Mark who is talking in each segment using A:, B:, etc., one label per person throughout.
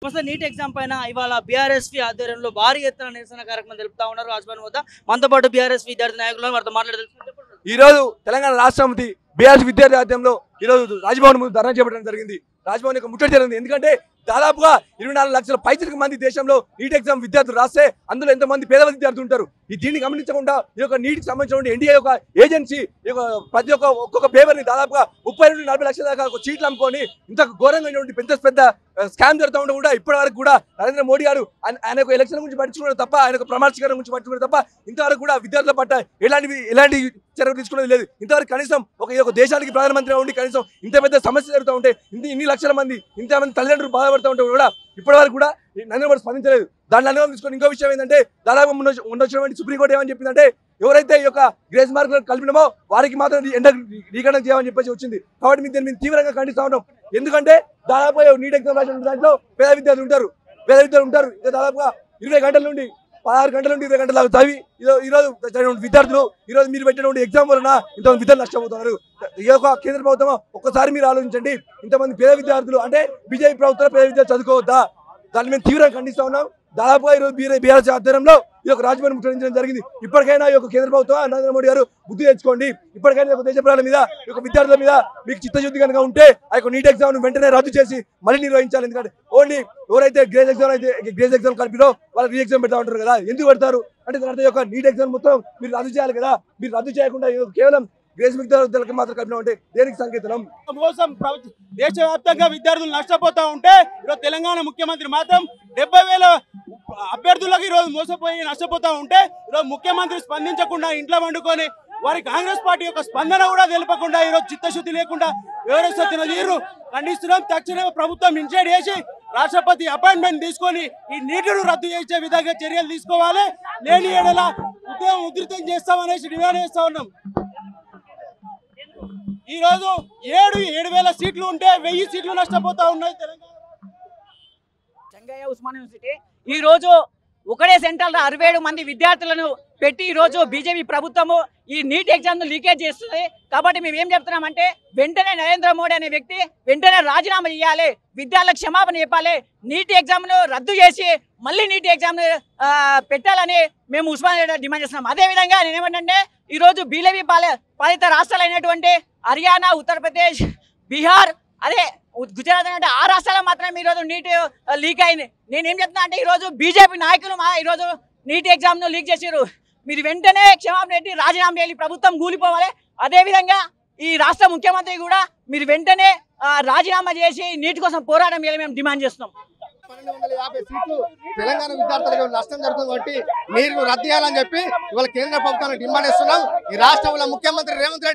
A: ప్రస్తుతం NEET exam పైన ఇవాళ బీఆర్ఎస్పీ ఆధ్వర్యంలో భారీ ఎత్తున నిరసన కార్యక్రమం తెలుపుతా ఉన్నారు రాజభవన్ వద్ద. మనతో పాటు బీఆర్ఎస్ విద్యార్థి నాయకులను వారితో మాట్లాడేది.
B: ఈ రోజు తెలంగాణ రాష్ట్ర సమితి బీఆర్ఎస్ విద్యార్థి ఆధ్వర్యంలో ఈ రోజు రాజ్భవన్ ముందు ధర్నా చేపట్టడం జరిగింది. రాజ్భవన్ యొక్క ముట్టడి జరిగింది. ఎందుకంటే దాదాపుగా 24 లక్షల పైచిలకు మంది దేశంలో నీట్ ఎగ్జామ్ విద్యార్థులు రాస్తే అందులో ఎంతమంది పేద విద్యార్థులు ఉంటారు. దీన్ని గమనించకుండా ఈ యొక్క నీటికి సంబంధించిన ఎన్డీఏ యొక్క ఏజెన్సీ ప్రతి ఒక్కొక్క పేపర్ని దాదాపుగా 30 నుండి 40 లక్షల దాకా చీట్లు అమ్ముకొని ఇంత ఘోరంగా పెద్ద స్కామ్ జరుగుతూ ఉంటే కూడా ఇప్పటి వరకు కూడా నరేంద్ర మోడీ గారు ఆయన ఎలక్షన్ గురించి పట్టించుకోవడం తప్ప, ఆయన ప్రమాణ స్వీకారం గురించి పట్టించుకోవడం తప్ప ఇంతవరకు కూడా విద్యార్థుల పట్ల ఎలాంటి చర్యలు తీసుకునేది లేదు. ఇంతవరకు కనీసం ఒక దేశానికి ప్రధానమంత్రిగా ఉండి కనీసం ఇంత పెద్ద సమస్య జరుగుతూ ఉంటే ఇన్ని లక్షల మంది ఇంతమంది తల్లిదండ్రులు బాధపడుతూ ఉంటే కూడా ఇప్పటి వరకు కూడా నరేంద్ర మోడీ స్పందించలేదు. దాన్ని అనుభవం తీసుకొని ఇంకో విషయం ఏంటంటే దాదాపు ఉన్నటువంటి సుప్రీంకోర్టు ఏమని చెప్పిందంటే ఎవరైతే ఈ యొక్క గ్రేస్ మార్కులు కలిపినామో వారికి మాత్రం రీకరణ చేయమని చెప్పేసి వచ్చింది. కాబట్టి మేము తీవ్రంగా ఖండిస్తూ ఉంటాం. ఎందుకంటే దాదాపు నీట్ ఎగ్జామ్ రాసిన దాంట్లో పేద విద్యార్థులు ఉంటారు. ఇంకా దాదాపుగా 20 గంటల నుండి 16 గంటల నుండి 20 గంటల చదివి ఈరోజు విద్యార్థులు ఈరోజు మీరు పెట్టినటువంటి ఎగ్జామ్ వలన ఇంతమంది విద్యార్థులు నష్టపోతున్నారు. ఈ యొక్క కేంద్ర ప్రభుత్వం ఒక్కసారి మీరు ఆలోచించండి. ఇంతమంది పేద విద్యార్థులు అంటే బీజేపీ ప్రభుత్వం పేద విద్యార్థులు చదువుకోవద్దా? దాన్ని మేము తీవ్రంగా ఖండిస్తూ ఉన్నాం. దాదాపుగా ఈరోజు బీఆర్ఎస్ ఆధ్వర్యంలో ఈ యొక్క రాజ్భవన్ ముట్టడించడం జరిగింది. ఇప్పటికైనా ఈ యొక్క కేంద్ర ప్రభుత్వం నరేంద్ర మోడీ గారు బుద్ధి తెచ్చుకోండి. ఇప్పటికైనా దేశ ప్రజల మీద ఈ యొక్క విద్యార్థుల మీద మీకు చిత్తశుద్ధి కనుక ఉంటే ఆ యొక్క నీట్ ఎగ్జామ్ వెంటనే రద్దు చేసి మళ్ళీ నిర్వహించాలి. ఎందుకంటే ఓన్లీ ఎవరైతే గ్రేస్ ఎగ్జామ్ కలిపినో వాళ్ళకి రీ ఎగ్జామ్ పెడతా ఉంటారు కదా. ఎందుకు పెడతారు అంటే తర్వాత యొక్క నీట్ ఎగ్జామ్ మొత్తం మీరు రద్దు చేయాలి కదా. మీరు రద్దు చేయకుండా కేవలం గ్రేస్ విద్యార్థులకు మాత్రం కలిపినా ఉంటే దేనికి సంకేతం?
C: మోసం దేశవ్యాప్తంగా విద్యార్థులు నష్టపోతా ఉంటే ఈరోజు తెలంగాణ ముఖ్యమంత్రి మాత్రం 70,000 అభ్యర్థులకు ఈరోజు మోసపోయి నష్టపోతా ఉంటే ఈరోజు ముఖ్యమంత్రి స్పందించకుండా ఇంట్లో వండుకొని వారి కాంగ్రెస్ పార్టీ యొక్క స్పందన కూడా తెలపకుండా ఈరోజు చిత్తశుద్ధి లేకుండా ఎవరైతే తీరు ఖండిస్తున్నాం. తక్షణమే ప్రభుత్వం ఇన్సైడ్ చేసి రాష్ట్రపతి అపాయింట్మెంట్ తీసుకొని ఈ నీటిని రద్దు చేసే విధంగా చర్యలు తీసుకోవాలి. లేని ఏడల ఉద్యమం ఉధృతం చేస్తామనేసి డిమాండ్ చేస్తా ఉన్నాం. ఈ రోజు 7,000 సీట్లు ఉంటే 1000 సీట్లు నష్టపోతా ఉన్నాయి తెలంగాణ.
D: చెంగయ్య ఉస్మానియా యూనివర్సిటీ ఈ రోజు ఒకటే సెంటర్లో 67 మంది విద్యార్థులను పెట్టి ఈ రోజు బీజేపీ ప్రభుత్వము ఈ నీట్ ఎగ్జామ్ లీకేజ్ చేస్తుంది. కాబట్టి మేము ఏం చెప్తున్నామంటే వెంటనే నరేంద్ర మోడీ అనే వ్యక్తి వెంటనే రాజీనామా చేయాలి, విద్యార్థులకు క్షమాపణ చెప్పాలి, నీట్ ఎగ్జామ్ను రద్దు చేసి మళ్ళీ నీట్ ఎగ్జామ్ పెట్టాలని మేము ఉస్మానియా డిమాండ్ చేస్తున్నాం. అదేవిధంగా నేనేమంటే ఈరోజు బీజేపీ పాలిత రాష్ట్రాలు అయినటువంటి హర్యానా, ఉత్తరప్రదేశ్, బీహార్, అదే గుజరాత్ అంటే ఆ రాష్ట్రాల్లో మాత్రమే ఈరోజు నీట్ లీక్ అయింది. నేనేం చెప్తున్నా అంటే ఈరోజు బీజేపీ నాయకులు ఈరోజు నీట్ ఎగ్జామ్ను లీక్ చేసారు. మీరు వెంటనే క్షమాపణ పెట్టి రాజీనామా చేయాలి, ప్రభుత్వం కూలిపోవాలి. అదేవిధంగా ఈ రాష్ట్ర ముఖ్యమంత్రి కూడా మీరు వెంటనే రాజీనామా చేసి నీట్ కోసం పోరాటం చేయాలి మేము డిమాండ్ చేస్తున్నాం.
E: 1250 సీట్లు తెలంగాణ విద్యార్థులకు నష్టం జరుగుతుంది కాబట్టి మీరు రద్దు చేయాలని చెప్పి ఇవాళ కేంద్ర ప్రభుత్వానికి డిమాండ్ చేస్తున్నాం. ఈ రాష్ట్రంలో ముఖ్యమంత్రి రేవంత్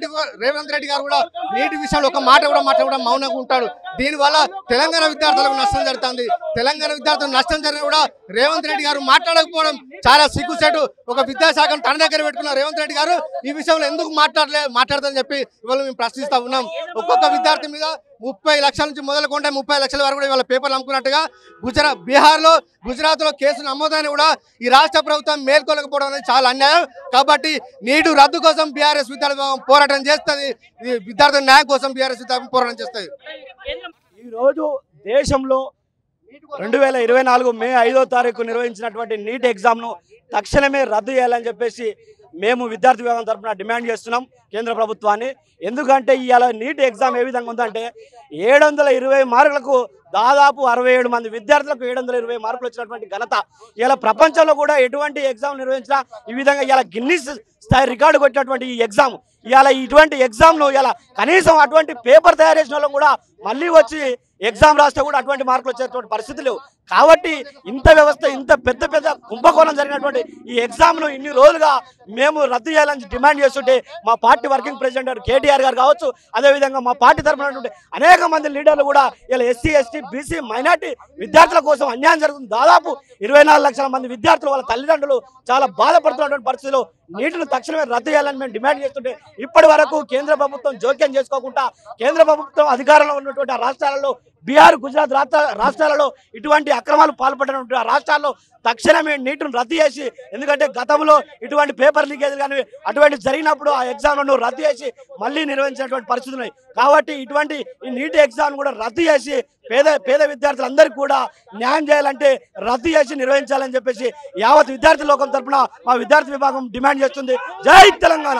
E: రెడ్డి గారు కూడా నీటి విషయంలో ఒక మాట కూడా మాట్లాడడం మౌనంగా ఉంటాడు. దీనివల్ల తెలంగాణ విద్యార్థులకు నష్టం జరుగుతుంది. తెలంగాణ విద్యార్థులకు నష్టం జరిగిన కూడా రేవంత్ రెడ్డి గారు మాట్లాడకపోవడం చాలా సిగ్గుసేటు. ఒక విద్యాశాఖను తన దగ్గర పెట్టుకున్న రేవంత్ రెడ్డి గారు ఈ విషయంలో ఎందుకు మాట్లాడదని చెప్పి ఇవాళ మేము ప్రశ్నిస్తా ఉన్నాం. ఒక్కొక్క విద్యార్థి మీద 30 లక్షల నుంచి మొదలుకుంటే 30 లక్షల వరకు కూడా ఇవాళ పేపర్లు అమ్ముకున్నట్టుగా బీహార్లో, గుజరాత్లో కేసులు నమోదైన కూడా ఈ రాష్ట్ర ప్రభుత్వం మేల్కొలకపోవడం అనేది చాలా అన్యాయం. కాబట్టి నీటు రద్దు కోసం బీఆర్ఎస్ విద్యార్థి పోరాటం చేస్తుంది. విద్యార్థుల న్యాయం కోసం బీఆర్ఎస్ విద్యార్థి పోరాటం చేస్తుంది.
C: ఈరోజు దేశంలో 2024 మే 5వ తారీఖు నిర్వహించినటువంటి నీట్ ఎగ్జామ్ను తక్షణమే రద్దు చేయాలని చెప్పేసి మేము విద్యార్థి విభాగం తరఫున డిమాండ్ చేస్తున్నాం కేంద్ర ప్రభుత్వాన్ని. ఎందుకంటే ఇవాళ నీట్ ఎగ్జామ్ ఏ విధంగా ఉందంటే 720 మార్కులకు దాదాపు 67 మంది విద్యార్థులకు 720 మార్కులు వచ్చినటువంటి ఘనత ఇలా ప్రపంచంలో కూడా ఎటువంటి ఎగ్జామ్ నిర్వహించినా ఈ విధంగా ఇలా గిన్నిస్ స్థాయి రికార్డు కొట్టినటువంటి ఈ ఎగ్జామ్ ఇవాళ ఇటువంటి ఎగ్జామ్ను ఇలా కనీసం అటువంటి పేపర్ తయారు చేసిన వాళ్ళు కూడా మళ్ళీ వచ్చి ఎగ్జామ్ రాస్తే కూడా అటువంటి మార్కులు వచ్చేటువంటి పరిస్థితులు లేవు. కాబట్టి ఇంత వ్యవస్థ ఇంత పెద్ద కుంభకోణం జరిగినటువంటి ఈ ఎగ్జామ్ను ఇన్ని రోజులుగా మేము రద్దు చేయాలని డిమాండ్ చేస్తుంటే మా పార్టీ వర్కింగ్ ప్రెసిడెంట్ కేటీఆర్ గారు కావచ్చు, అదేవిధంగా మా పార్టీ తరఫున అనేక మంది లీడర్లు కూడా ఇలా ఎస్సీ, ఎస్టీ, బీసీ, మైనార్టీ విద్యార్థుల కోసం అన్యాయం జరుగుతుంది. దాదాపు 24 లక్షల మంది విద్యార్థులు వాళ్ళ తల్లిదండ్రులు చాలా బాధపడుతున్నటువంటి పరిస్థితిలో నీటిని తక్షణమే రద్దు చేయాలని మేము డిమాండ్ చేస్తుంటే ఇప్పటి వరకు కేంద్ర ప్రభుత్వం జోక్యం చేసుకోకుండా కేంద్ర ప్రభుత్వం అధికారంలో ఉన్నటువంటి రాష్ట్రాలలో బీహార్, గుజరాత్ రాష్ట్రాలలో ఇటువంటి అక్రమాలు పాల్పడిన రాష్ట్రాల్లో తక్షణమే నీటిని రద్దు చేసి, ఎందుకంటే గతంలో ఇటువంటి పేపర్ లీకేజ్ కానీ అటువంటి జరిగినప్పుడు ఆ ఎగ్జామ్లను రద్దు చేసి మళ్ళీ నిర్వహించినటువంటి పరిస్థితులు ఉన్నాయి. కాబట్టి ఇటువంటి ఈ నీట్ ఎగ్జామ్ కూడా రద్దు చేసి పేద విద్యార్థులందరికీ కూడా న్యాయం చేయాలంటే రద్దు చేసి నిర్వహించాలని చెప్పేసి యావత్ విద్యార్థి లోకం తరఫున మా విద్యార్థి విభాగం డిమాండ్ చేస్తుంది. జై తెలంగాణ.